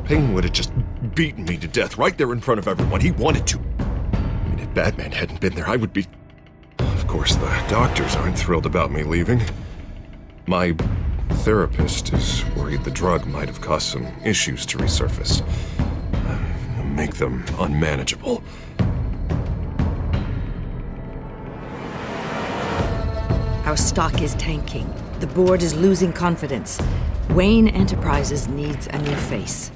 Payne would have just beaten me to death right there in front of everyone. He wanted to. I mean, if Batman hadn't been there, I would be... Of course, the doctors aren't thrilled about me leaving. My therapist is worried the drug might have caused some issues to resurface. Make them unmanageable. Our stock is tanking. The board is losing confidence. Wayne Enterprises needs a new face.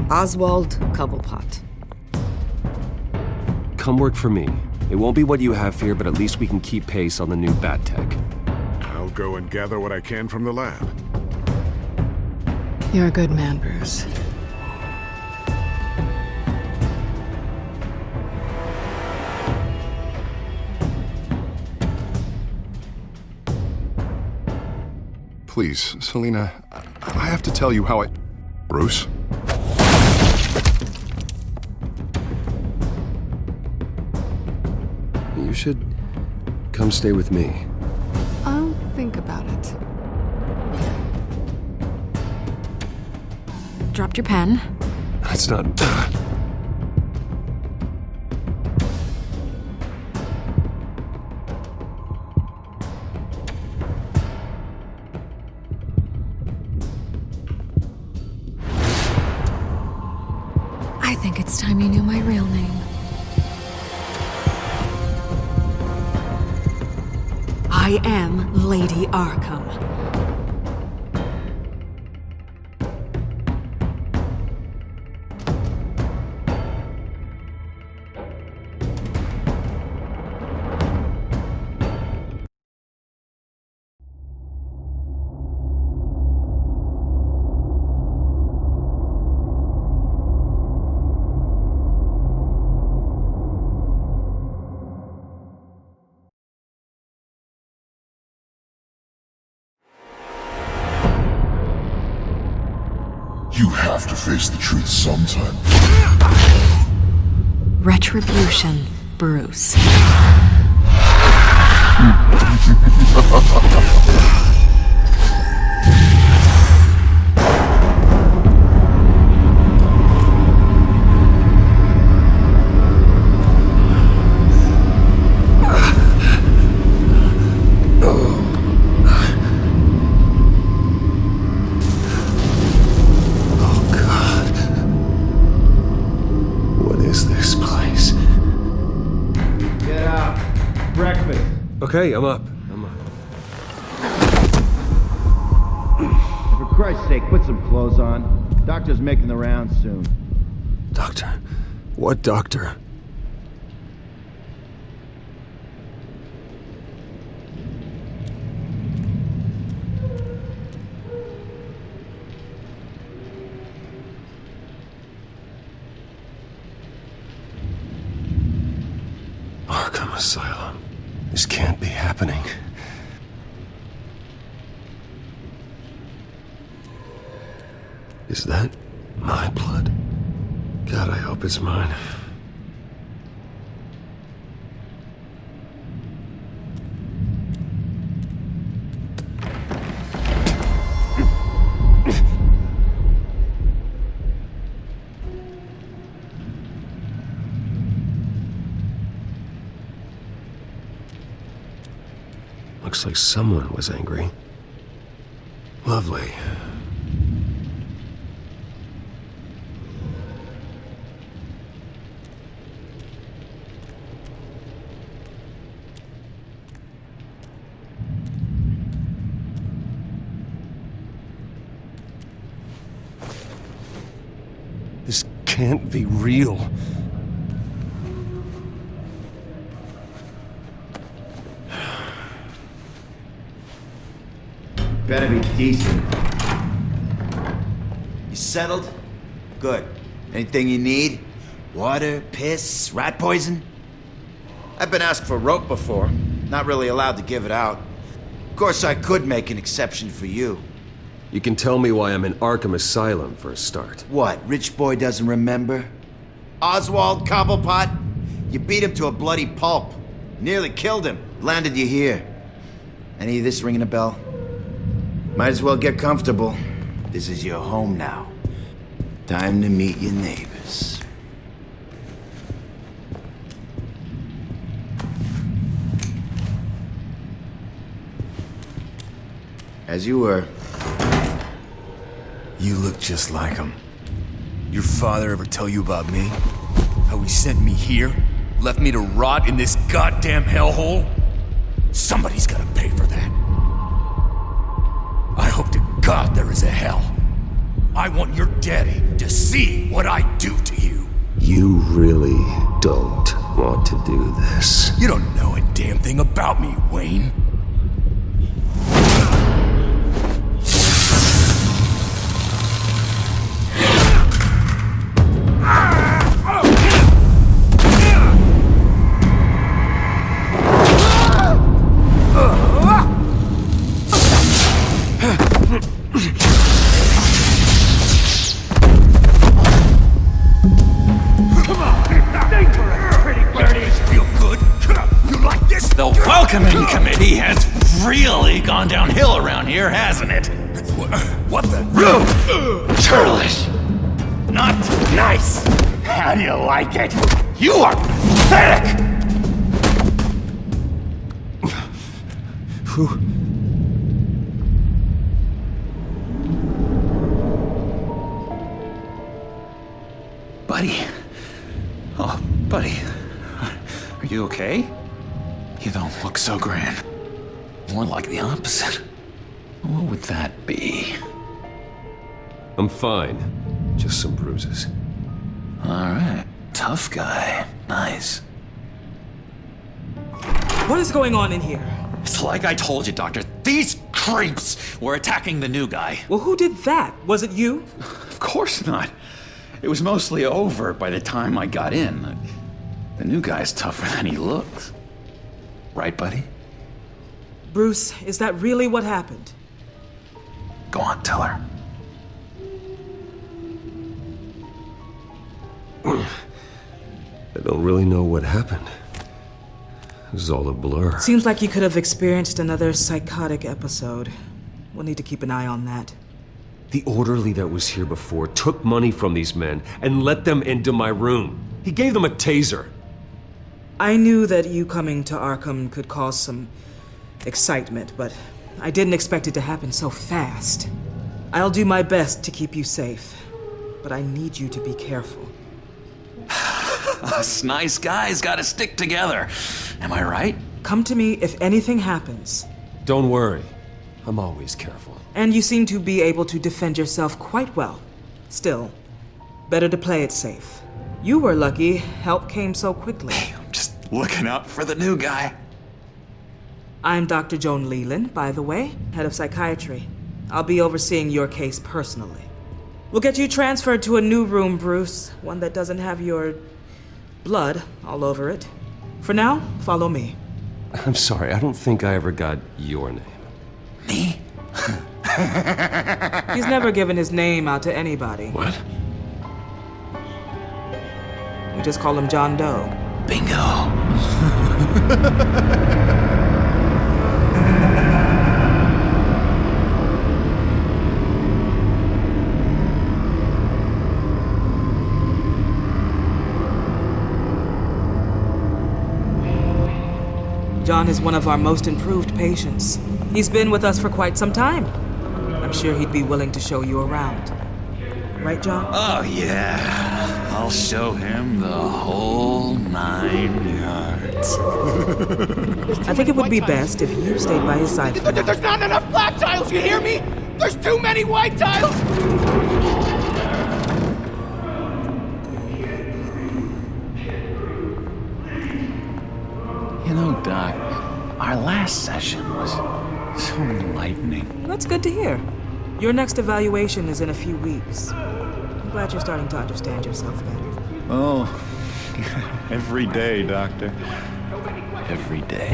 Oswald Cobblepot. Come work for me. It won't be what you have here, but at least we can keep pace on the new bat tech. I'll go and gather what I can from the lab. You're a good man, Bruce. Please, Selina, I have to tell you how I... Bruce? You should come stay with me. I'll think about it. Dropped your pen. That's not... I think it's time you knew my real name. I am Lady Arkham. You have to face the truth sometime. Retribution, Bruce. Okay, I'm up. For Christ's sake, put some clothes on. Doctor's making the rounds soon. Doctor? What doctor? Arkham Asylum. This can't be happening. Is that my blood? God, I hope it's mine. Looks like someone was angry. Lovely. This can't be real. Better be decent. You settled? Good. Anything you need? Water, piss, rat poison? I've been asked for rope before. Not really allowed to give it out. Of course, I could make an exception for you. You can tell me why I'm in Arkham Asylum for a start. What, rich boy doesn't remember? Oswald Cobblepot? You beat him to a bloody pulp. Nearly killed him. Landed you here. Any of this ringing a bell? Might as well get comfortable. This is your home now. Time to meet your neighbors. As you were. You look just like him. Your father ever tell you about me? How he sent me here? Left me to rot in this goddamn hellhole? Somebody's gotta pay for that. I hope to God there is a hell. I want your daddy to see what I do to you. You really don't want to do this. You don't know a damn thing about me, Wayne. The welcoming committee has really gone downhill around here, hasn't it? What the? Churlish! Not nice! How do you like it? You are pathetic! Who? Buddy. Oh, buddy. Are you okay? You don't look so grand. More like the opposite. What would that be? I'm fine. Just some bruises. Alright. Tough guy. Nice. What is going on in here? It's like I told you, Doctor. These creeps were attacking the new guy. Well, who did that? Was it you? Of course not. It was mostly over by the time I got in. The new guy's tougher than he looks. Right, buddy? Bruce, is that really what happened? Go on, tell her. I don't really know what happened. It was all a blur. Seems like you could have experienced another psychotic episode. We'll need to keep an eye on that. The orderly that was here before took money from these men and let them into my room. He gave them a taser. I knew that you coming to Arkham could cause some excitement, but I didn't expect it to happen so fast. I'll do my best to keep you safe, but I need you to be careful. Us nice guys gotta stick together. Am I right? Come to me if anything happens. Don't worry. I'm always careful. And you seem to be able to defend yourself quite well. Still, better to play it safe. You were lucky help came so quickly. I'm just looking out for the new guy. I'm Dr. Joan Leland, by the way, head of psychiatry. I'll be overseeing your case personally. We'll get you transferred to a new room, Bruce. One that doesn't have your blood all over it. For now, follow me. I'm sorry, I don't think I ever got your name. Me? He's never given his name out to anybody. What? We just call him John Doe. Bingo. John is one of our most improved patients. He's been with us for quite some time. I'm sure he'd be willing to show you around. Right, John? Oh, yeah. I'll show him the whole 9 yards. I think it would be best if you stayed by his side for now. There's not enough black tiles, you hear me? There's too many white tiles! You know, Doc, our last session was so enlightening. That's good to hear. Your next evaluation is in a few weeks. I'm glad you're starting to understand yourself better. Oh, every day, Doctor. Every day.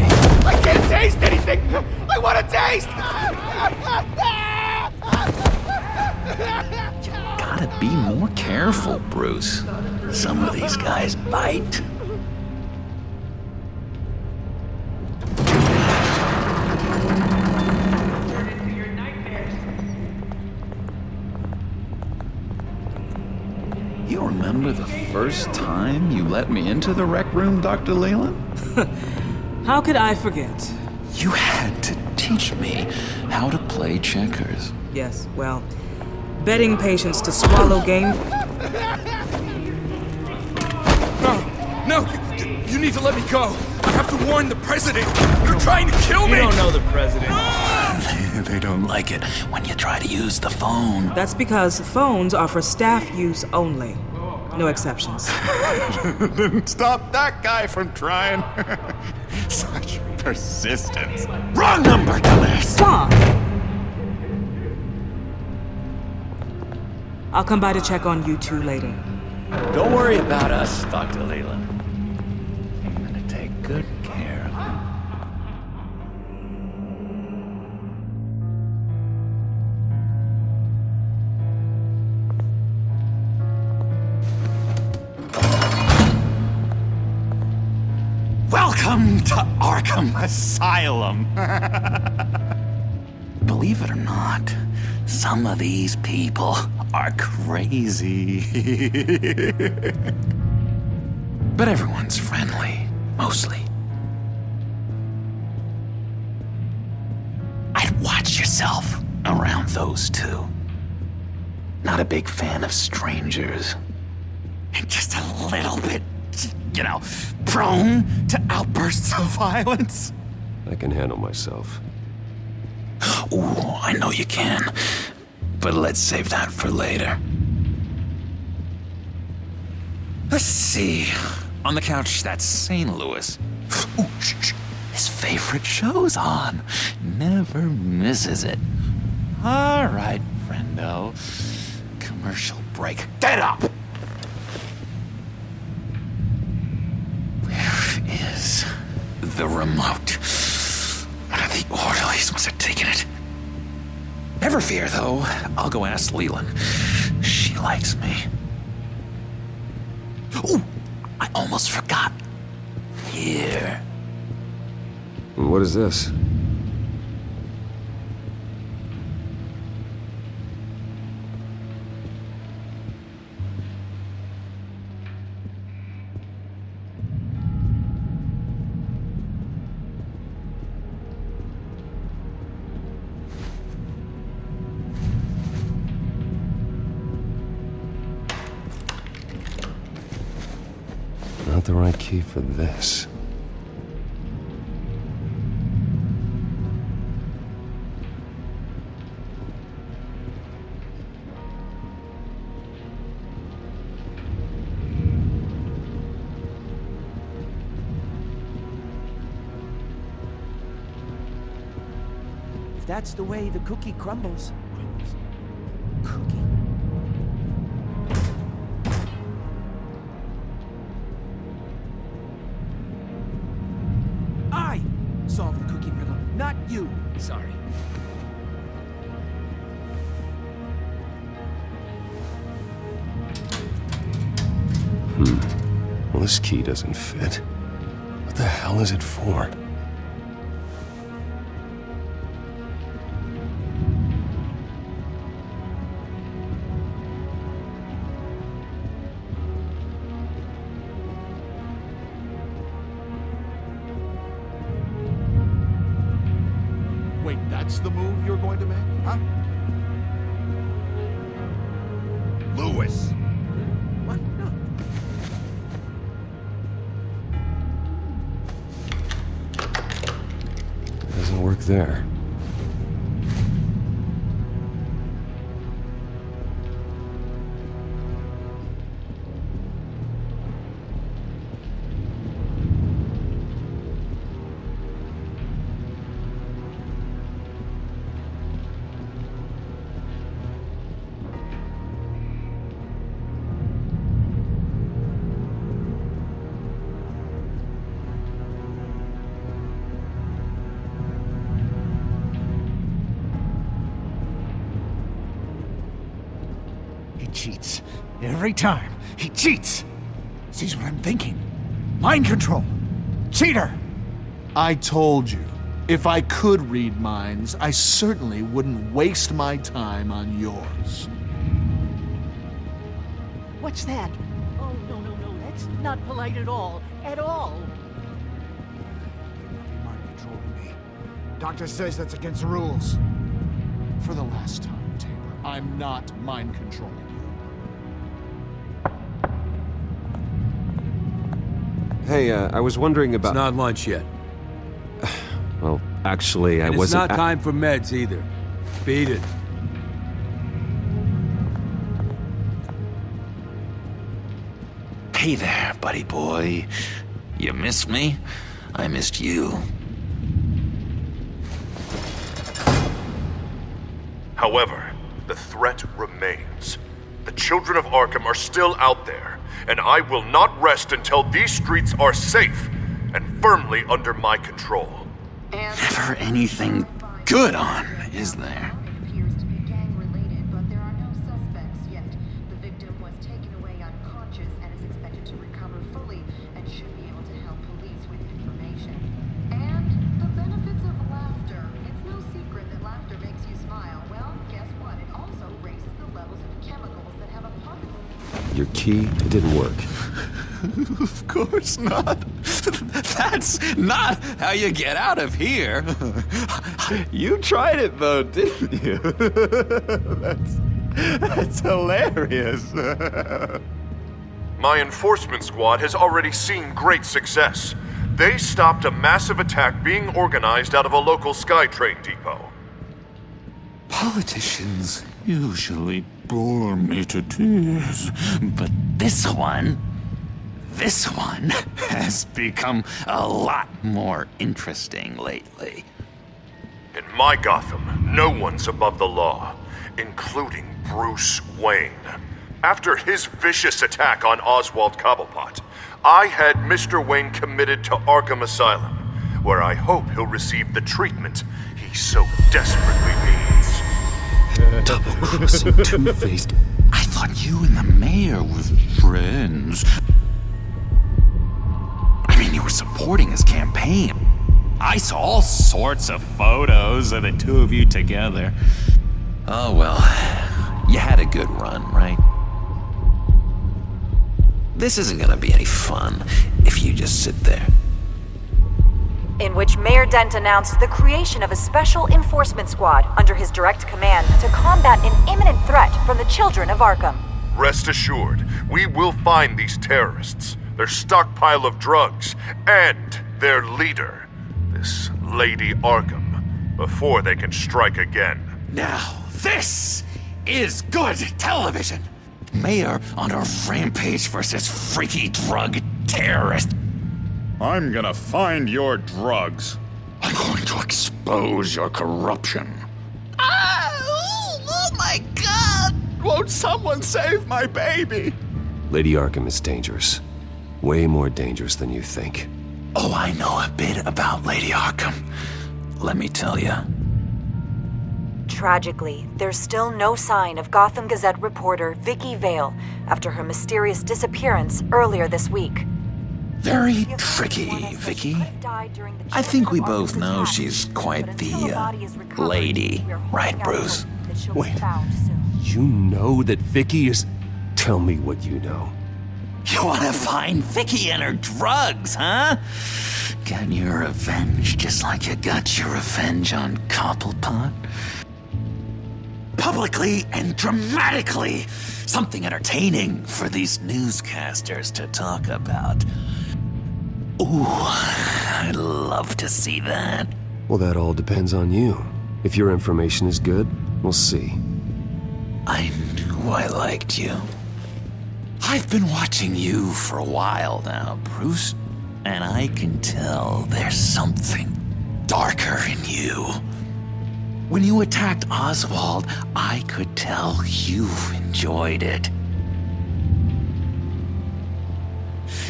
I can't taste anything! I want to taste! Gotta be more careful, Bruce. Some of these guys bite. remember the first time you let me into the rec room, Dr. Leland? How could I forget? You had to teach me how to play checkers. Yes, well, betting patients to swallow game. No, you need to let me go. I have to warn the president. They're trying to kill me. You don't know the president. They don't like it when you try to use the phone. That's because phones are for staff use only. No exceptions. Didn't stop that guy from trying. Such persistence. Wrong number, dumbass. Stop! I'll come by to check on you two later. Don't worry about us, Dr. Leland. I'm gonna take good care of you. Welcome to Arkham Asylum. Believe it or not, some of these people are crazy. But everyone's friendly, mostly. I'd watch yourself around those two. Not a big fan of strangers. And just a little bit, prone to outbursts of violence. I can handle myself. Ooh, I know you can. But let's save that for later. Let's see. On the couch, that's St. Louis. Ooh, his favorite show's on. Never misses it. All right, friendo. Commercial break. Get up! Where is the remote? The orderlies must have taken it. Never fear, though. I'll go ask Leland. She likes me. Ooh, I almost forgot. Here. What is this? Not the right key for this. If that's the way the cookie crumbles. Cookie? I solved the cookie riddle, not you. Sorry. Well, this key doesn't fit. What the hell is it for? Wait, that's the move you're going to make? Huh? Lewis. What? No. Doesn't work there. He cheats. Every time. He cheats. Sees what I'm thinking. Mind control. Cheater! I told you, if I could read minds, I certainly wouldn't waste my time on yours. What's that? That's not polite at all. At all. You're mind controlling me. Doctor says that's against the rules. For the last time, Taylor, I'm not mind controlling you. Hey, I was wondering about... It's not lunch yet. Well, actually, I And wasn't... it's not time for meds either. Beat it. Hey there, buddy boy. You missed me? I missed you. However, the threat remains. The children of Arkham are still out there, and I will not rest until these streets are safe and firmly under my control. Never anything good on, is there? Appears to be gang-related, but there are no suspects yet. The victim was taken away unconscious and is expected to recover fully and should be able to help police with information. And the benefits of laughter. It's no secret that laughter makes you smile. Well, guess what? It also raises the levels of chemicals that have a positive... Your key, it didn't work. Of course not. That's not how you get out of here. You tried it though, didn't you? That's hilarious. My enforcement squad has already seen great success. They stopped a massive attack being organized out of a local SkyTrain depot. Politicians usually bore me to tears, but this one has become a lot more interesting lately. In my Gotham, no one's above the law, including Bruce Wayne. After his vicious attack on Oswald Cobblepot, I had Mr. Wayne committed to Arkham Asylum, where I hope he'll receive the treatment he so desperately needs. Double-crossing, two-faced... I thought you and the mayor were friends. I mean, you were supporting his campaign. I saw all sorts of photos of the two of you together. Oh well, you had a good run, right? This isn't gonna be any fun if you just sit there. In which Mayor Dent announced the creation of a special enforcement squad under his direct command to combat an imminent threat from the children of Arkham. Rest assured, we will find these terrorists, their stockpile of drugs, and their leader, this Lady Arkham, before they can strike again. Now, this is good television. Mayor on a rampage versus freaky drug terrorist. I'm gonna find your drugs. I'm going to expose your corruption. Oh my God! Won't someone save my baby? Lady Arkham is dangerous. Way more dangerous than you think. Oh, I know a bit about Lady Arkham. Let me tell you. Tragically, there's still no sign of Gotham Gazette reporter Vicky Vale after her mysterious disappearance earlier this week. Very tricky, Vicky. I think we both know she's quite the, lady, right, Bruce? Wait, you know that Vicky is... Tell me what you know. You want to find Vicky and her drugs, huh? Get your revenge just like you got your revenge on Cobblepot? Publicly and dramatically! Something entertaining for these newscasters to talk about. Ooh, I'd love to see that. Well, that all depends on you. If your information is good, we'll see. I knew I liked you. I've been watching you for a while now, Bruce, and I can tell there's something darker in you. When you attacked Oswald, I could tell you enjoyed it.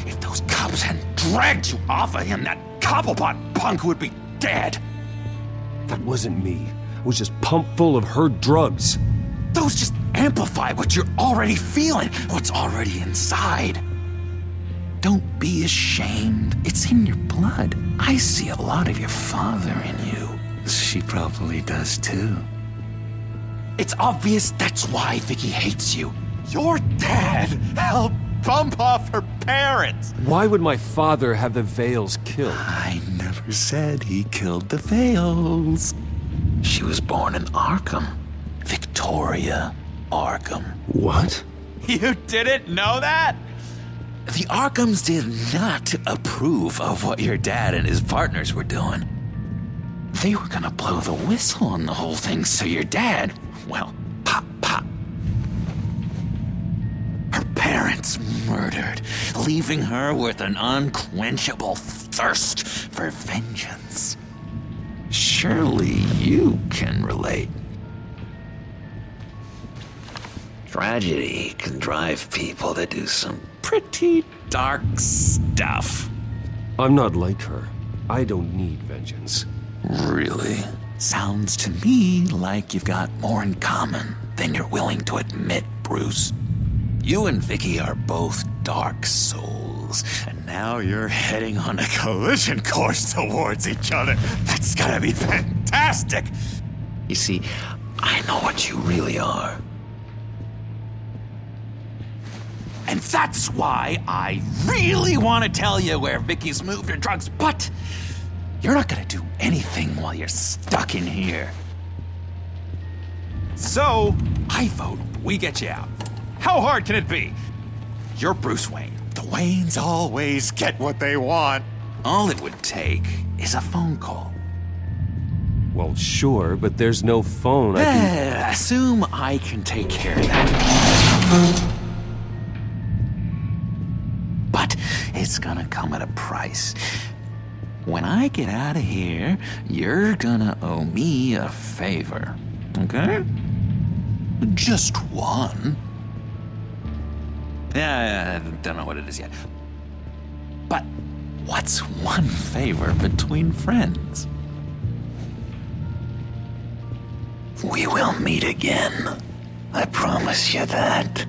If those cops hadn't dragged you off of him, that Cobblepot punk would be dead. That wasn't me. I was just pumped full of her drugs. Those just amplify what you're already feeling, what's already inside. Don't be ashamed. It's in your blood. I see a lot of your father in you. She probably does too. It's obvious that's why Vicky hates you. Your dad helped bump off her parents. Why would my father have the Vales killed? I never said he killed the Vales. She was born in Arkham. Victoria Arkham. What? You didn't know that? The Arkhams did not approve of what your dad and his partners were doing. They were gonna blow the whistle on the whole thing, so your dad, well, pop. Her parents murdered, leaving her with an unquenchable thirst for vengeance. Surely you can relate. Tragedy can drive people to do some pretty dark stuff. I'm not like her. I don't need vengeance. Really? Sounds to me like you've got more in common than you're willing to admit, Bruce. You and Vicky are both dark souls, and now you're heading on a collision course towards each other. That's gotta be fantastic! You see, I know what you really are. And that's why I really want to tell you where Vicky's moved her drugs, but you're not gonna do anything while you're stuck in here. So, I vote we get you out. How hard can it be? You're Bruce Wayne. The Waynes always get what they want. All it would take is a phone call. Well, sure, but there's no phone. I can... Assume I can take care of that. But it's gonna come at a price. When I get out of here, you're gonna owe me a favor, okay? Just one. Yeah, I don't know what it is yet. But what's one favor between friends? We will meet again. I promise you that.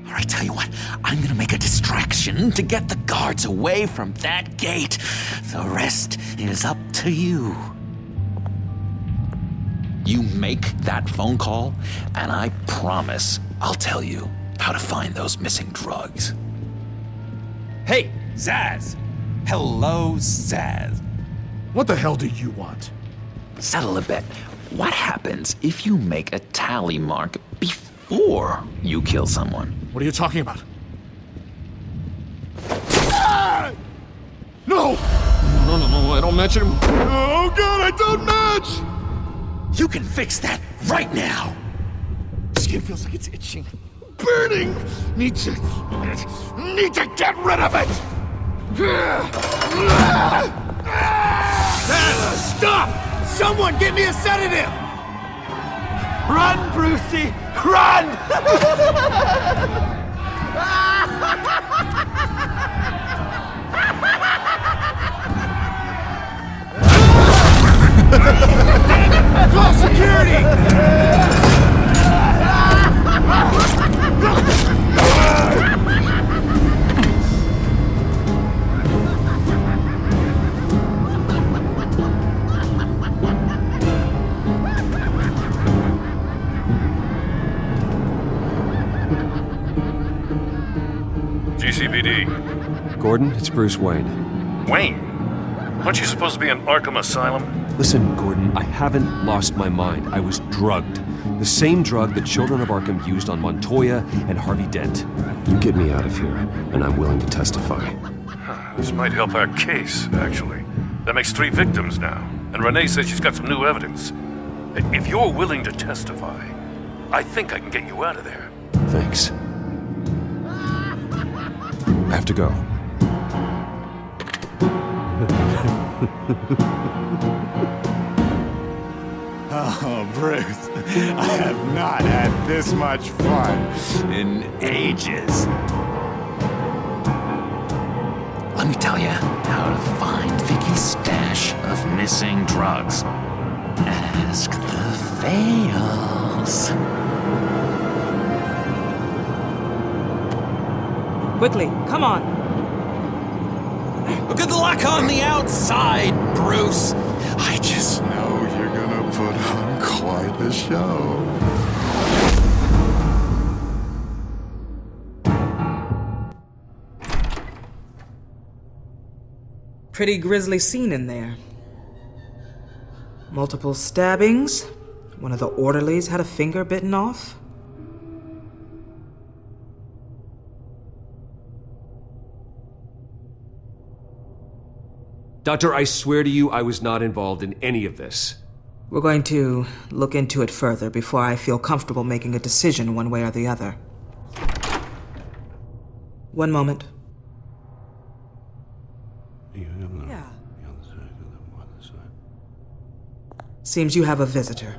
All right, tell you what, I'm gonna make a distraction to get the guards away from that gate. The rest is up to you. You make that phone call, and I promise I'll tell you how to find those missing drugs. Hey, Zaz! Hello, Zaz. What the hell do you want? Settle a bet. What happens if you make a tally mark before you kill someone? What are you talking about? Ah! No! No, I don't match him. Oh god, I don't match! You can fix that right now! Skin feels like it's itching. Burning! Need to get rid of it! Stop! Someone get me a sedative! Run, Brucey! Run! Call security! GCPD. Gordon, it's Bruce Wayne. Wayne? Aren't you supposed to be in Arkham Asylum? Listen, Gordon, I haven't lost my mind. I was drugged. The same drug the children of Arkham used on Montoya and Harvey Dent. You get me out of here, and I'm willing to testify. This might help our case, actually. That makes 3 victims now, and Renee says she's got some new evidence. If you're willing to testify, I think I can get you out of there. Thanks. I have to go. Oh, Bruce, I have not had this much fun in ages. Let me tell you how to find Vicky's stash of missing drugs. Ask the Vales. Quickly, come on. Good luck on the outside, Bruce. I just know you're gonna put on quite the show. Pretty grisly scene in there. Multiple stabbings. One of the orderlies had a finger bitten off. Doctor, I swear to you, I was not involved in any of this. We're going to look into it further before I feel comfortable making a decision one way or the other. One moment. Yeah. Seems you have a visitor.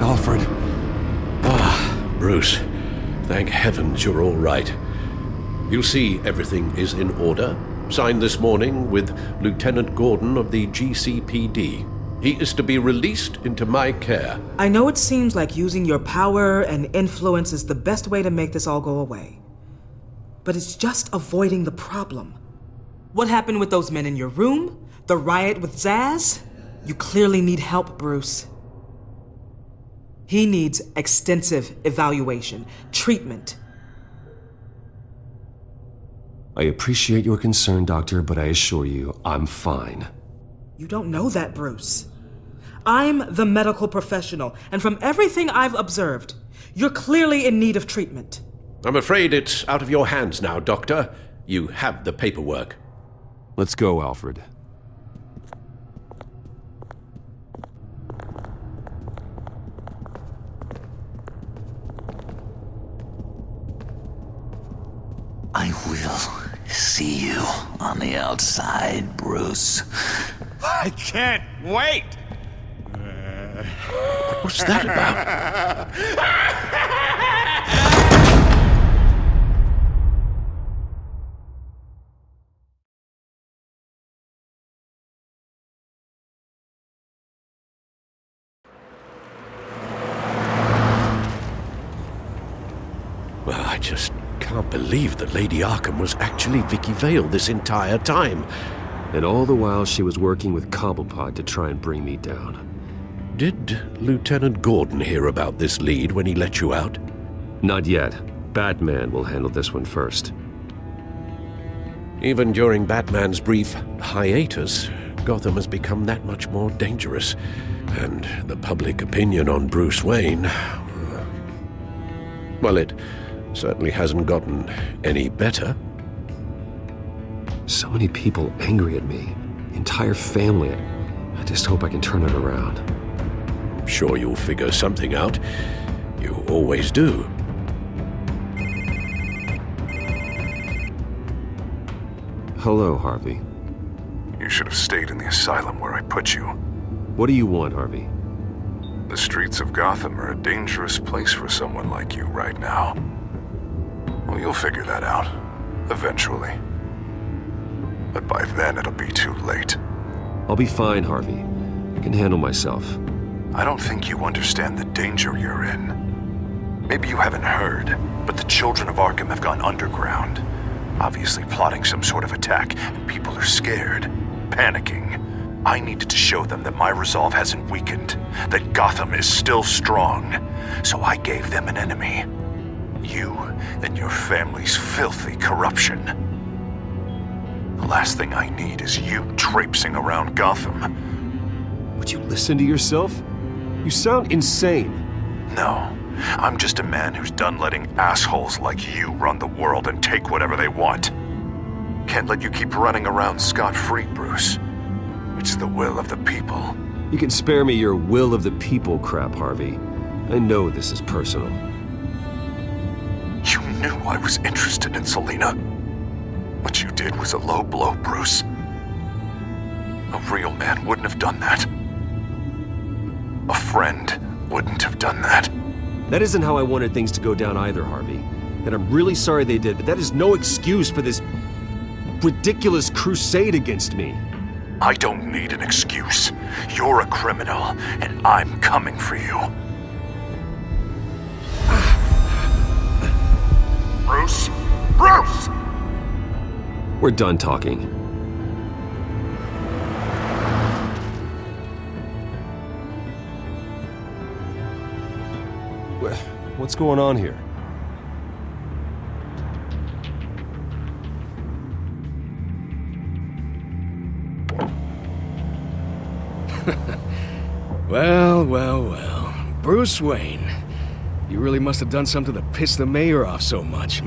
Alfred. Bruce, thank heavens you're all right. You see, everything is in order. Signed this morning with Lieutenant Gordon of the GCPD. He is to be released into my care. I know it seems like using your power and influence is the best way to make this all go away. But it's just avoiding the problem. What happened with those men in your room? The riot with Zaz? You clearly need help, Bruce. He needs extensive evaluation, treatment. I appreciate your concern, Doctor, but I assure you, I'm fine. You don't know that, Bruce. I'm the medical professional, and from everything I've observed, you're clearly in need of treatment. I'm afraid it's out of your hands now, Doctor. You have the paperwork. Let's go, Alfred. I will see you on the outside, Bruce. I can't wait! What's that about? Well, I just can't believe that Lady Arkham was actually Vicky Vale this entire time. And all the while she was working with Cobblepot to try and bring me down. Did Lieutenant Gordon hear about this lead when he let you out? Not yet. Batman will handle this one first. Even during Batman's brief hiatus, Gotham has become that much more dangerous. And the public opinion on Bruce Wayne... well, it certainly hasn't gotten any better. So many people angry at me. Entire family. I just hope I can turn it around. I'm sure you'll figure something out. You always do. Hello, Harvey. You should have stayed in the asylum where I put you. What do you want, Harvey? The streets of Gotham are a dangerous place for someone like you right now. Well, you'll figure that out. Eventually. But by then, it'll be too late. I'll be fine, Harvey. I can handle myself. I don't think you understand the danger you're in. Maybe you haven't heard, but the children of Arkham have gone underground. Obviously plotting some sort of attack, and people are scared, panicking. I needed to show them that my resolve hasn't weakened, that Gotham is still strong. So I gave them an enemy. You and your family's filthy corruption. The last thing I need is you traipsing around Gotham. Would you listen to yourself? You sound insane. No, I'm just a man who's done letting assholes like you run the world and take whatever they want. Can't let you keep running around scot-free, Bruce. It's the will of the people. You can spare me your will of the people crap, Harvey. I know this is personal. You knew I was interested in Selina. What you did was a low blow, Bruce. A real man wouldn't have done that. A friend wouldn't have done that. That isn't how I wanted things to go down either, Harvey. And I'm really sorry they did, but that is no excuse for this ridiculous crusade against me. I don't need an excuse. You're a criminal, and I'm coming for you. Bruce? Bruce! We're done talking. What's going on here? Well. Bruce Wayne. You really must have done something to piss the mayor off so much,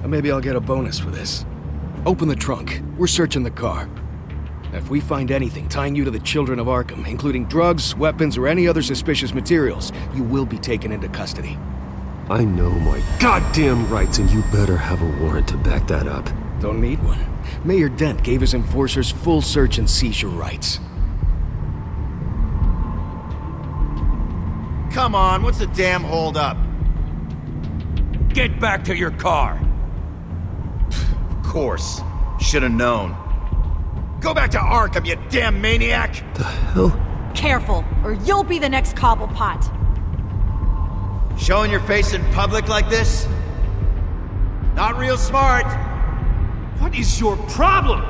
Maybe I'll get a bonus for this. Open the trunk. We're searching the car. If we find anything tying you to the Children of Arkham, including drugs, weapons, or any other suspicious materials, you will be taken into custody. I know my goddamn rights, and you better have a warrant to back that up. Don't need one. Mayor Dent gave his enforcers full search and seizure rights. Come on, what's the damn holdup? Get back to your car! Of course. Should've known. Go back to Arkham, you damn maniac! The hell? Careful, or you'll be the next Cobblepot. Showing your face in public like this? Not real smart. What is your problem?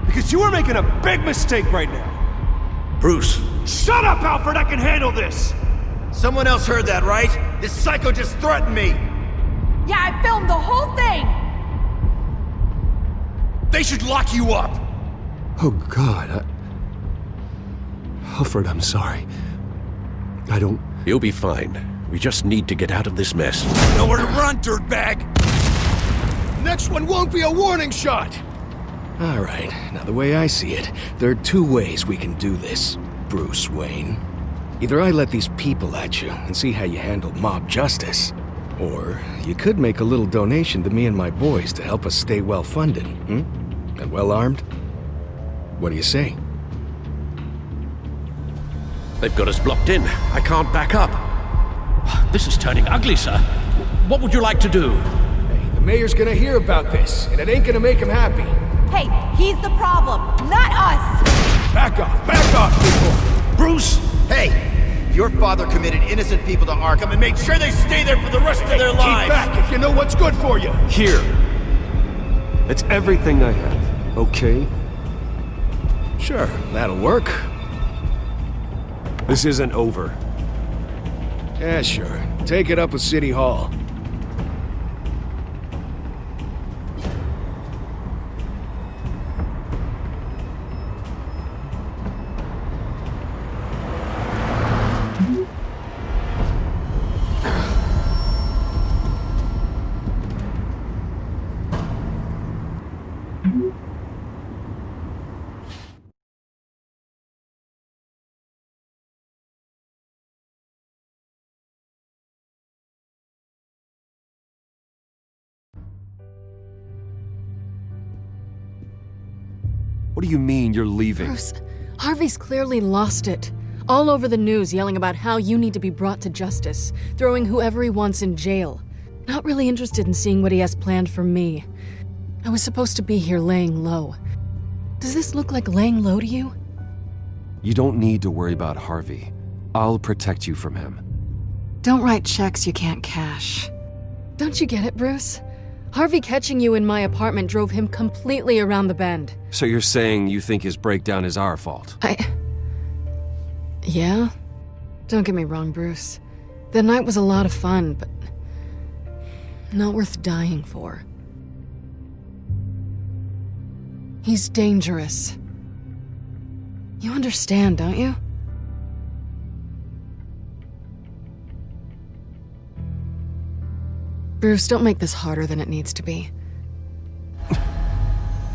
Because you are making a big mistake right now. Bruce. Shut up, Alfred! I can handle this! Someone else heard that, right? This psycho just threatened me! Yeah, I filmed the whole thing! They should lock you up! Oh, God, Alfred, I'm sorry. I don't... You'll be fine. We just need to get out of this mess. Nowhere to run, dirtbag! Next one won't be a warning shot! All right, now the way I see it, there are two ways we can do this, Bruce Wayne. Either I let these people at you and see how you handle mob justice, or you could make a little donation to me and my boys to help us stay well-funded, and well-armed. What do you say? They've got us blocked in. I can't back up. This is turning ugly, sir. What would you like to do? Hey, the mayor's gonna hear about this, and it ain't gonna make him happy. Hey, he's the problem, not us! Back off, people! Bruce! Hey! Your father committed innocent people to Arkham and made sure they stay there for the rest of their lives! Keep back if you know what's good for you! Here. It's everything I have, okay? Sure, that'll work. This isn't over. Yeah, sure. Take it up with City Hall. What do you mean you're leaving? Bruce, Harvey's clearly lost it. All over the news yelling about how you need to be brought to justice, throwing whoever he wants in jail. Not really interested in seeing what he has planned for me. I was supposed to be here laying low. Does this look like laying low to you? You don't need to worry about Harvey. I'll protect you from him. Don't write checks you can't cash. Don't you get it, Bruce? Harvey catching you in my apartment drove him completely around the bend. So you're saying you think his breakdown is our fault? Yeah? Don't get me wrong, Bruce. The night was a lot of fun, but not worth dying for. He's dangerous. You understand, don't you? Bruce, don't make this harder than it needs to be.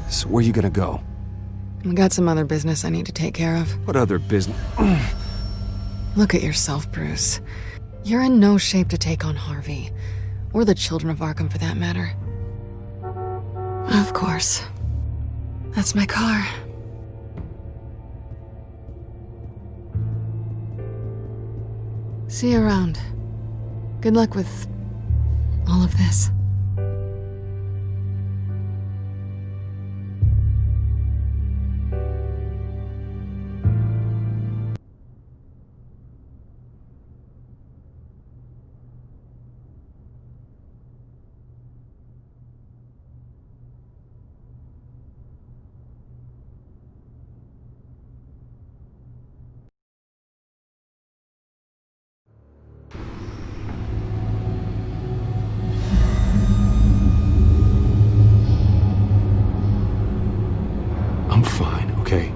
So where are you gonna go? I got some other business I need to take care of. What other business? Look at yourself, Bruce. You're in no shape to take on Harvey. Or the children of Arkham, for that matter. Of course. That's my car. See you around. Good luck with all of this. okay?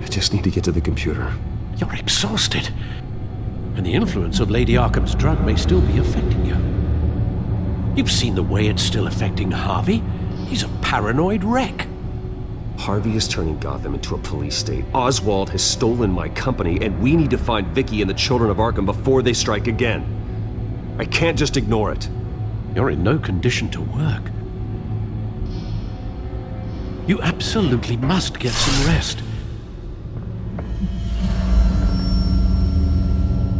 I just need to get to the computer. You're exhausted. And the influence of Lady Arkham's drug may still be affecting you. You've seen the way it's still affecting Harvey. He's a paranoid wreck. Harvey is turning Gotham into a police state. Oswald has stolen my company, and we need to find Vicky and the children of Arkham before they strike again. I can't just ignore it. You're in no condition to work. You absolutely must get some rest.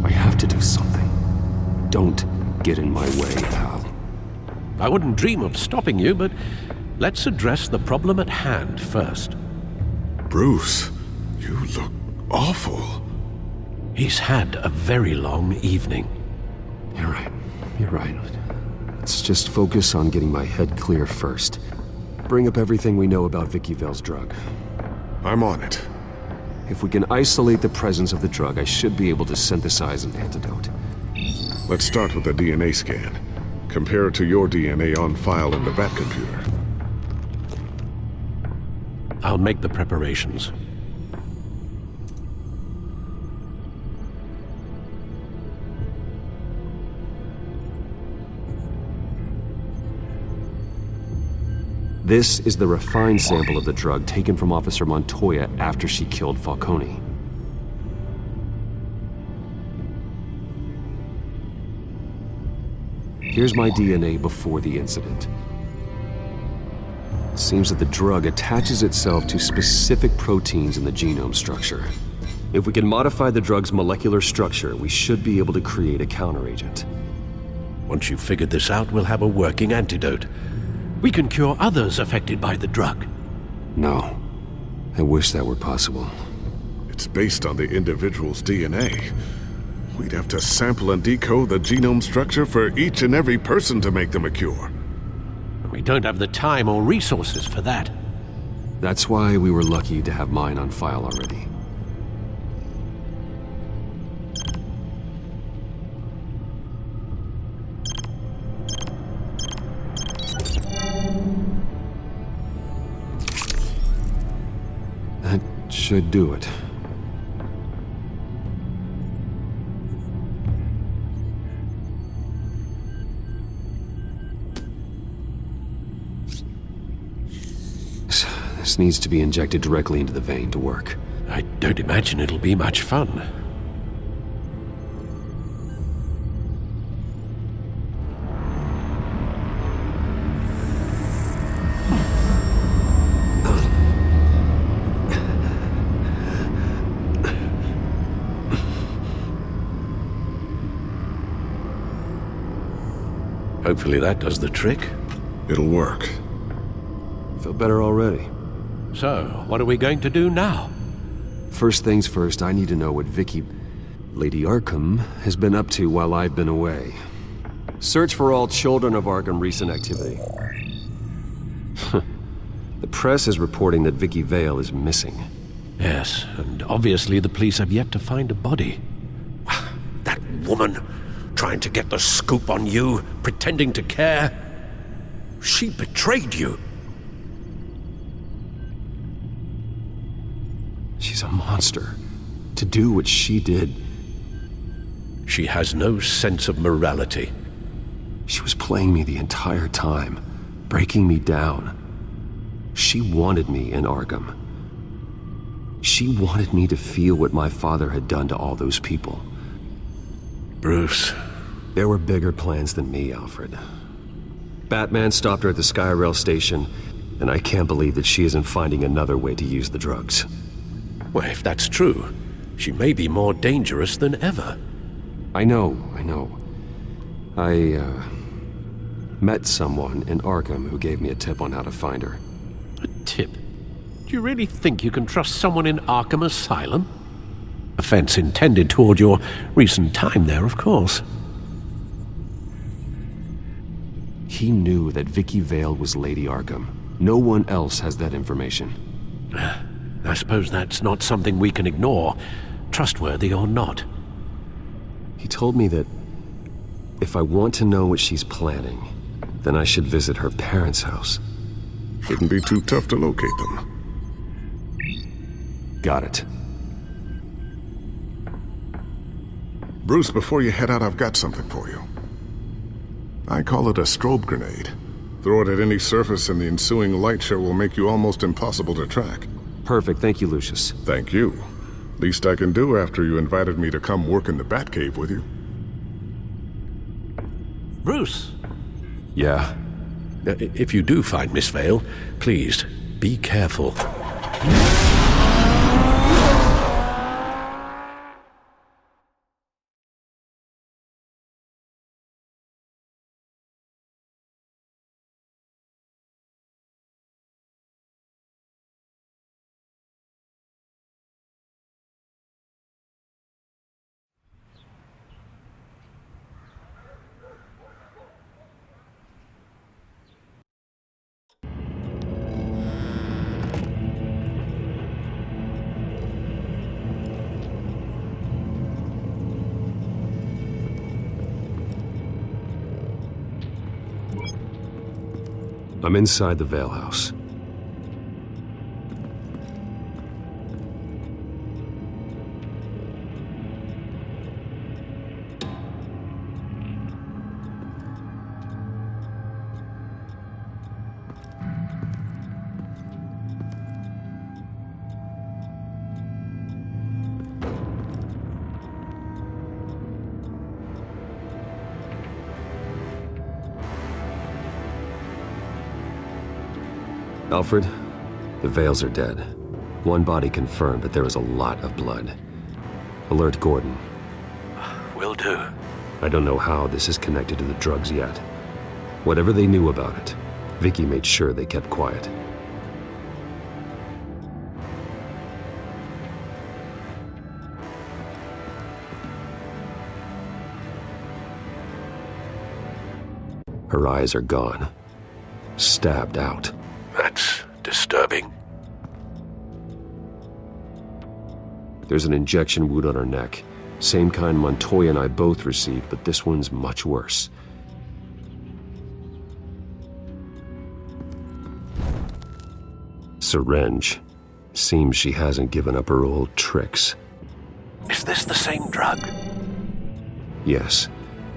I have to do something. Don't get in my way, pal. I wouldn't dream of stopping you, but let's address the problem at hand first. Bruce, you look awful. He's had a very long evening. You're right. You're right. Let's just focus on getting my head clear first. Bring up everything we know about Vicky Vale's drug. I'm on it. If we can isolate the presence of the drug, I should be able to synthesize an antidote. Let's start with a DNA scan. Compare it to your DNA on file in the Batcomputer. I'll make the preparations. This is the refined sample of the drug taken from Officer Montoya after she killed Falcone. Here's my DNA before the incident. It seems that the drug attaches itself to specific proteins in the genome structure. If we can modify the drug's molecular structure, we should be able to create a counteragent. Once you've figured this out, we'll have a working antidote. We can cure others affected by the drug. No. I wish that were possible. It's based on the individual's DNA. We'd have to sample and decode the genome structure for each and every person to make them a cure. We don't have the time or resources for that. That's why we were lucky to have mine on file already. That should do it. This needs to be injected directly into the vein to work. I don't imagine it'll be much fun. Hopefully that does the trick. It'll work. Feel better already. So, what are we going to do now? First things first, I need to know what Vicky, Lady Arkham, has been up to while I've been away. Search for all children of Arkham recent activity. The press is reporting that Vicky Vale is missing. Yes, and obviously the police have yet to find a body. That woman, trying to get the scoop on you, pretending to care. She betrayed you. She's a monster. To do what she did. She has no sense of morality. She was playing me the entire time, breaking me down. She wanted me in Arkham. She wanted me to feel what my father had done to all those people. Bruce. There were bigger plans than me, Alfred. Batman stopped her at the Skyrail station, and I can't believe that she isn't finding another way to use the drugs. Well, if that's true, she may be more dangerous than ever. I know. I met someone in Arkham who gave me a tip on how to find her. A tip? Do you really think you can trust someone in Arkham Asylum? Offense intended toward your recent time there, of course. He knew that Vicky Vale was Lady Arkham. No one else has that information. I suppose that's not something we can ignore, trustworthy or not. He told me that if I want to know what she's planning, then I should visit her parents' house. Shouldn't be too tough to locate them. Got it. Bruce, before you head out, I've got something for you. I call it a strobe grenade. Throw it at any surface and the ensuing light show will make you almost impossible to track. Perfect, thank you, Lucius. Thank you. Least I can do after you invited me to come work in the Batcave with you. Bruce! Yeah. If you do find Miss Vale, please, be careful. I'm inside the Vale House. Alfred, the Vales are dead. One body confirmed, but there is a lot of blood. Alert Gordon. Will do. I don't know how this is connected to the drugs yet. Whatever they knew about it, Vicky made sure they kept quiet. Her eyes are gone. Stabbed out. That's disturbing. There's an injection wound on her neck. Same kind Montoya and I both received, but this one's much worse. Syringe. Seems she hasn't given up her old tricks. Is this the same drug? Yes,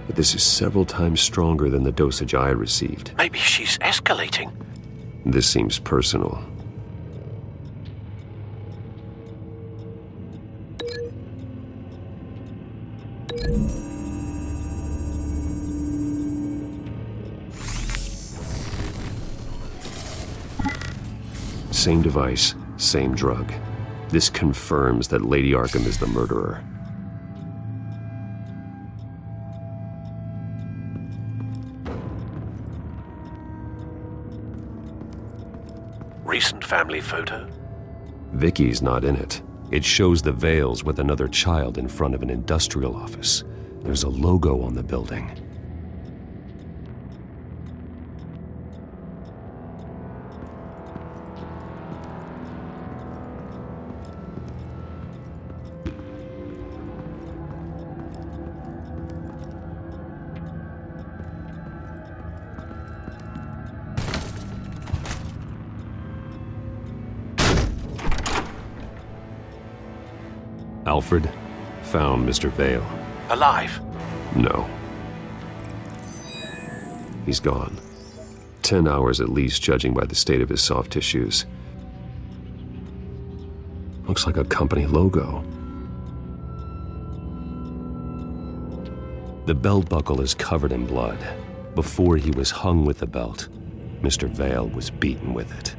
but this is several times stronger than the dosage I received. Maybe she's escalating. This seems personal. Same device, same drug. This confirms that Lady Arkham is the murderer. Recent family photo? Vicky's not in it. It shows the Vales with another child in front of an industrial office. There's a logo on the building. Alfred found Mr. Vale. Alive? No. He's gone. 10 hours at least, judging by the state of his soft tissues. Looks like a company logo. The belt buckle is covered in blood. Before he was hung with the belt, Mr. Vale was beaten with it.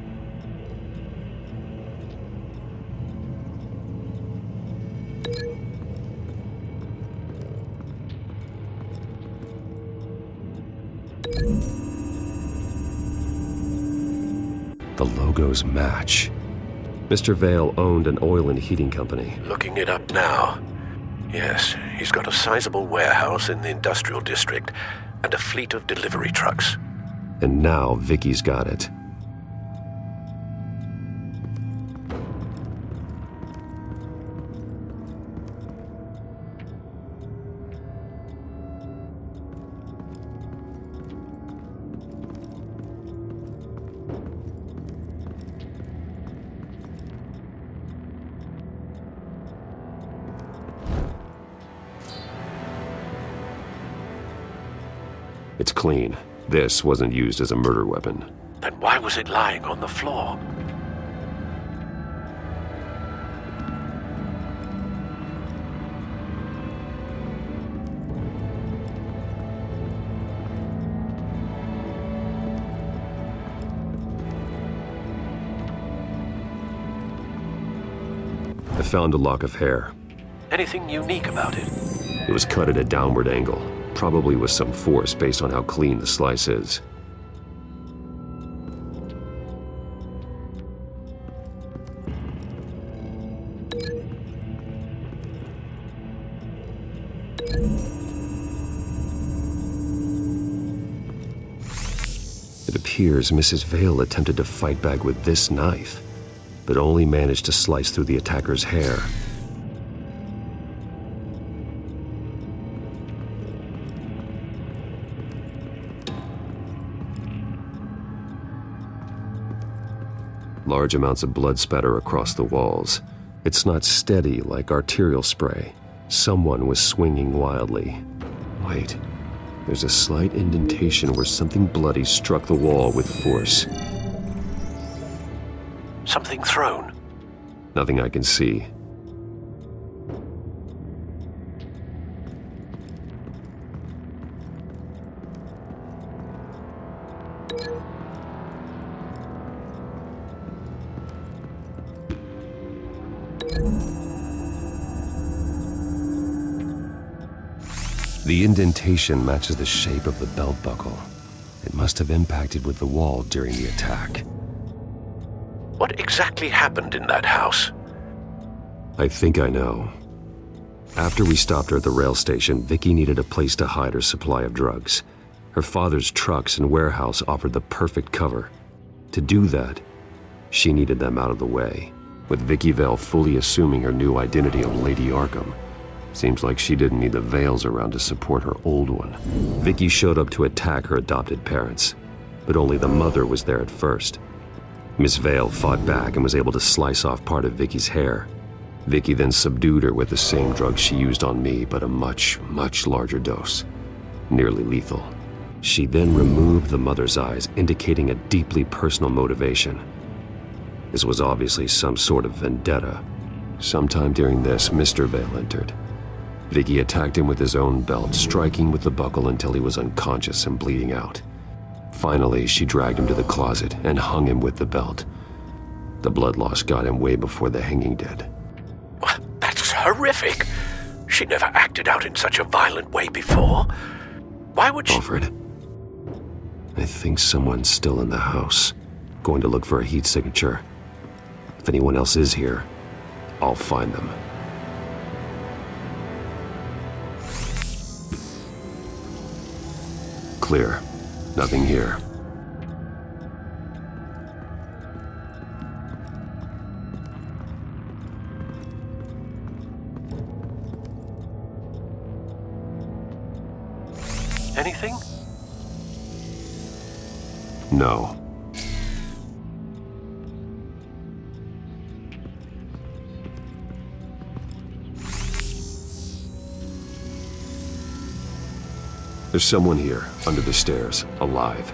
The logos match. Mr. Vale owned an oil and heating company. Looking it up now. Yes, he's got a sizable warehouse in the industrial district and a fleet of delivery trucks. And now Vicky's got it. It's clean. This wasn't used as a murder weapon. Then why was it lying on the floor? I found a lock of hair. Anything unique about it? It was cut at a downward angle, probably with some force based on how clean the slice is. It appears Mrs. Vale attempted to fight back with this knife, but only managed to slice through the attacker's hair. Large amounts of blood spatter across the walls. It's not steady like arterial spray. Someone was swinging wildly. Wait, there's a slight indentation where something bloody struck the wall with force. Something thrown? Nothing I can see. The indentation matches the shape of the belt buckle. It must have impacted with the wall during the attack. What exactly happened in that house? I think I know. After we stopped her at the rail station, Vicky needed a place to hide her supply of drugs. Her father's trucks and warehouse offered the perfect cover. To do that, she needed them out of the way, with Vicky Vale fully assuming her new identity of Lady Arkham. Seems like she didn't need the Vales around to support her old one. Vicky showed up to attack her adopted parents, but only the mother was there at first. Miss Vale fought back and was able to slice off part of Vicky's hair. Vicky then subdued her with the same drug she used on me, but a much, much larger dose. Nearly lethal. She then removed the mother's eyes, indicating a deeply personal motivation. This was obviously some sort of vendetta. Sometime during this, Mr. Vale entered. Vicky attacked him with his own belt, striking with the buckle until he was unconscious and bleeding out. Finally, she dragged him to the closet and hung him with the belt. The blood loss got him way before the hanging did. That's horrific. She never acted out in such a violent way before. Why would she— Alfred, I think someone's still in the house. Going to look for a heat signature. If anyone else is here, I'll find them. Clear. Nothing here. Anything? No. There's someone here, under the stairs, alive.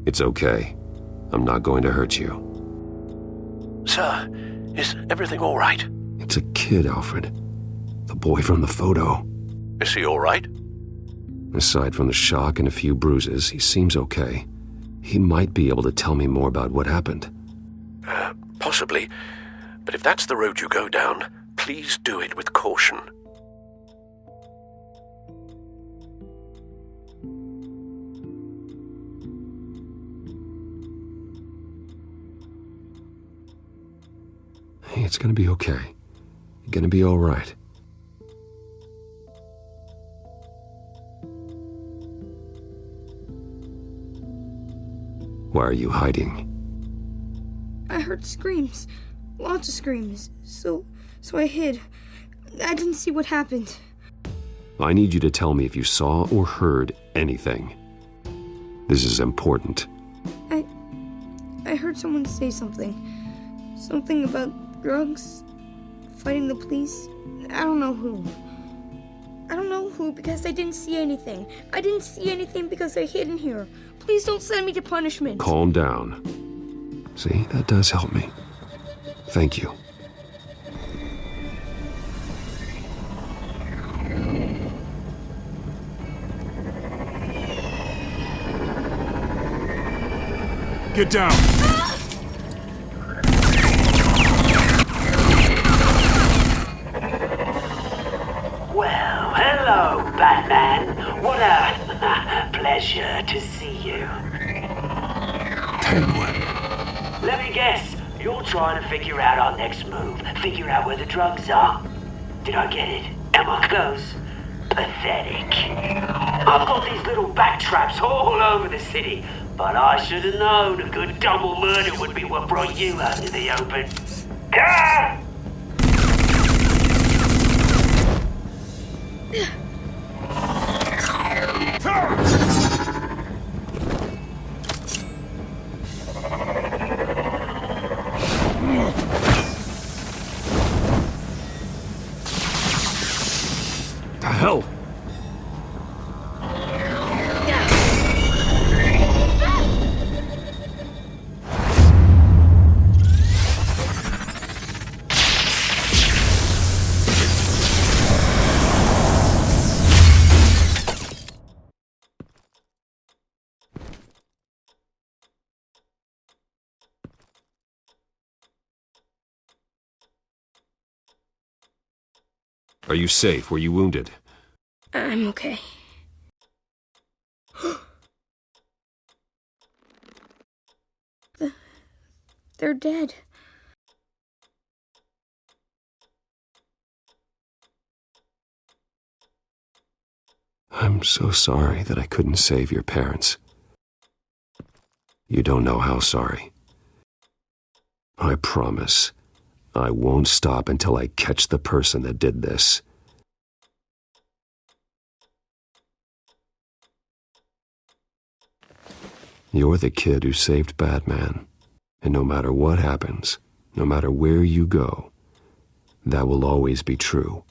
It's okay. I'm not going to hurt you. Sir, is everything all right? It's a kid, Alfred. The boy from the photo. Is he all right? Aside from the shock and a few bruises, he seems okay. He might be able to tell me more about what happened. Possibly. But if that's the road you go down, please do it with caution. Hey, it's gonna be okay. You're gonna be all right. Why are you hiding? I heard screams. Lots of screams. So I hid. I didn't see what happened. I need you to tell me if you saw or heard anything. This is important. I heard someone say something. Something about drugs, fighting the police. I don't know who. I don't know who because I didn't see anything. I didn't see anything because I hid in here. Please don't send me to punishment. Calm down. See, that does help me. Thank you. Get down! Well, hello, Batman. What a pleasure to see you. Penguin. Let me guess, you're trying to figure out our next move. Figure out where the drugs are. Did I get it? Am I close? Pathetic. I've got these little back traps all over the city, but I should have known a good double murder would be what brought you out to the open. Ah! The hell? Are you safe? Were you wounded? I'm okay. They're dead. I'm so sorry that I couldn't save your parents. You don't know how sorry. I promise, I won't stop until I catch the person that did this. You're the kid who saved Batman, and no matter what happens, no matter where you go, that will always be true,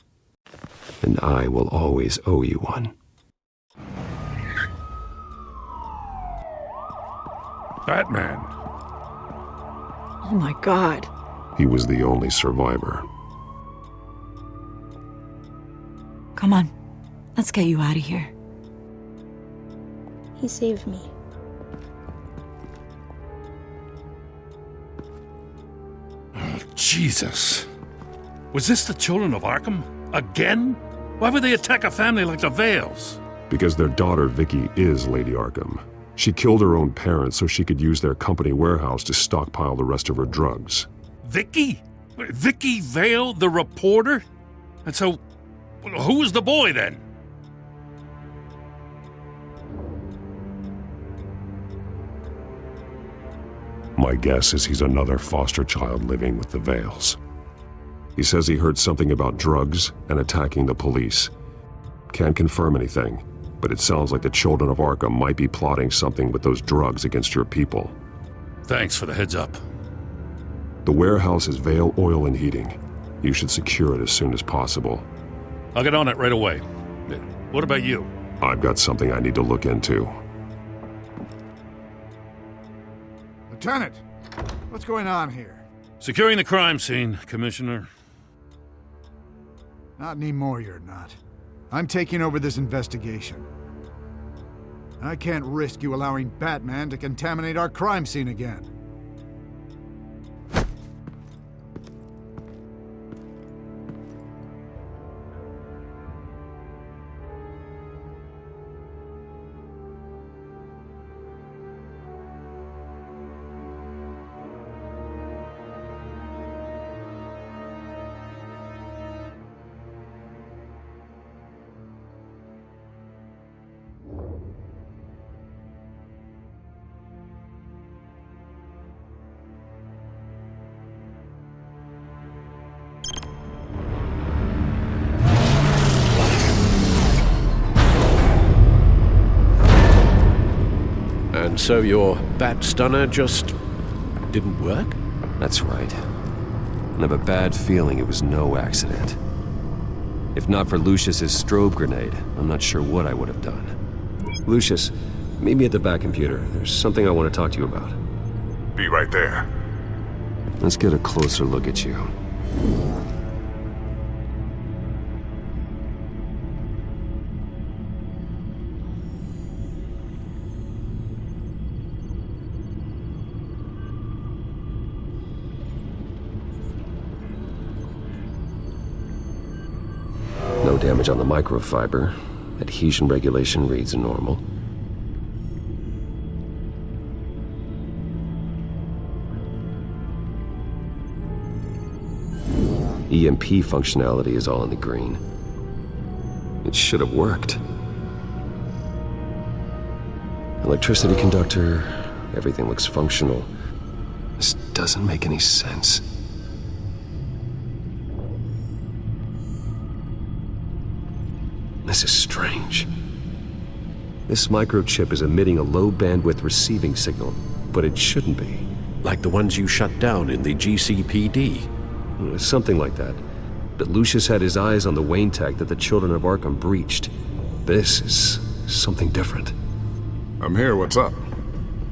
and I will always owe you one. Batman. Oh my God. He was the only survivor. Come on. Let's get you out of here. He saved me. Oh, Jesus. Was this the children of Arkham? Again? Why would they attack a family like the Vales? Because their daughter, Vicky, is Lady Arkham. She killed her own parents so she could use their company warehouse to stockpile the rest of her drugs. Vicky? Vicky Vale, the reporter? And so, who was the boy then? My guess is he's another foster child living with the Vales. He says he heard something about drugs and attacking the police. Can't confirm anything, but it sounds like the children of Arkham might be plotting something with those drugs against your people. Thanks for the heads up. The warehouse is Vale Oil and Heating. You should secure it as soon as possible. I'll get on it right away. What about you? I've got something I need to look into. Lieutenant, what's going on here? Securing the crime scene, Commissioner. Not anymore, you're not. I'm taking over this investigation. I can't risk you allowing Batman to contaminate our crime scene again. And so your bat stunner just didn't work? That's right. And I have a bad feeling it was no accident. If not for Lucius's strobe grenade, I'm not sure what I would have done. Lucius, meet me at the back computer. There's something I want to talk to you about. Be right there. Let's get a closer look at you. No damage on the microfiber. Adhesion regulation reads normal. EMP functionality is all in the green. It should have worked. Electricity conductor, everything looks functional. This doesn't make any sense. This is strange. This microchip is emitting a low-bandwidth receiving signal, but it shouldn't be. Like the ones you shut down in the GCPD? Something like that. But Lucius had his eyes on the Wayne tech that the Children of Arkham breached. This is something different. I'm here, what's up?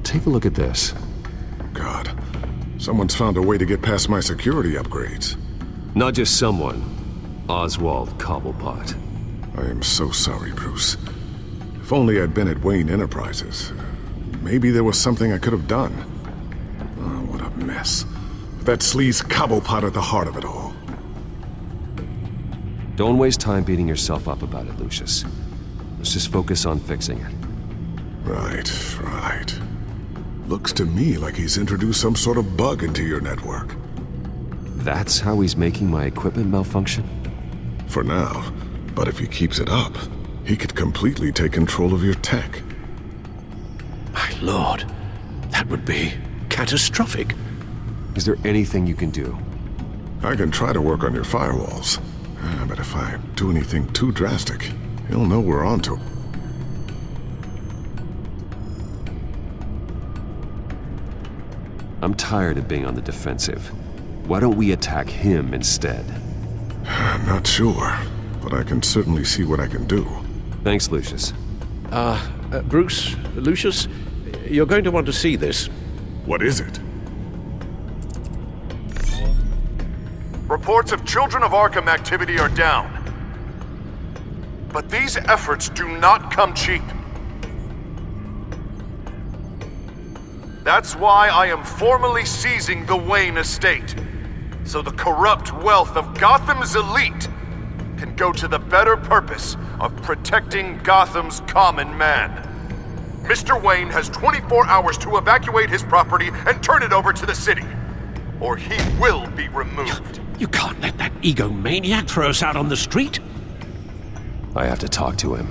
Take a look at this. God, someone's found a way to get past my security upgrades. Not just someone. Oswald Cobblepot. I am so sorry, Bruce. If only I'd been at Wayne Enterprises. Maybe there was something I could have done. Oh, what a mess. That sleaze Cobblepot at the heart of it all. Don't waste time beating yourself up about it, Lucius. Let's just focus on fixing it. Right. Looks to me like he's introduced some sort of bug into your network. That's how he's making my equipment malfunction? For now. But if he keeps it up, he could completely take control of your tech. My lord, that would be catastrophic. Is there anything you can do? I can try to work on your firewalls. But if I do anything too drastic, he'll know we're onto. I'm tired of being on the defensive. Why don't we attack him instead? I'm not sure, but I can certainly see what I can do. Thanks, Lucius. Bruce, Lucius, you're going to want to see this. What is it? Reports of Children of Arkham activity are down. But these efforts do not come cheap. That's why I am formally seizing the Wayne estate, so the corrupt wealth of Gotham's elite can go to the better purpose of protecting Gotham's common man. Mr. Wayne has 24 hours to evacuate his property and turn it over to the city, or he will be removed. You can't let that egomaniac throw us out on the street. I have to talk to him.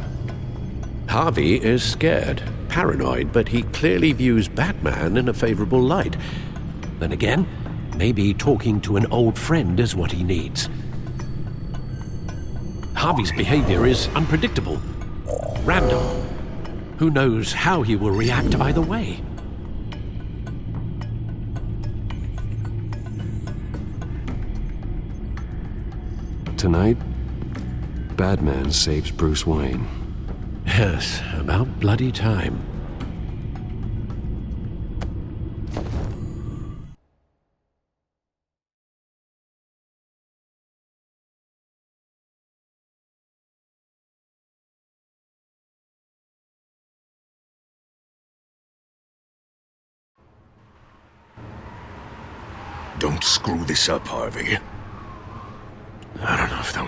Harvey is scared, paranoid, but he clearly views Batman in a favorable light. Then again, maybe talking to an old friend is what he needs. Harvey's behavior is unpredictable, random. Who knows how he will react either way? Tonight, Batman saves Bruce Wayne. Yes, about bloody time. Don't screw this up, Harvey. I don't know if that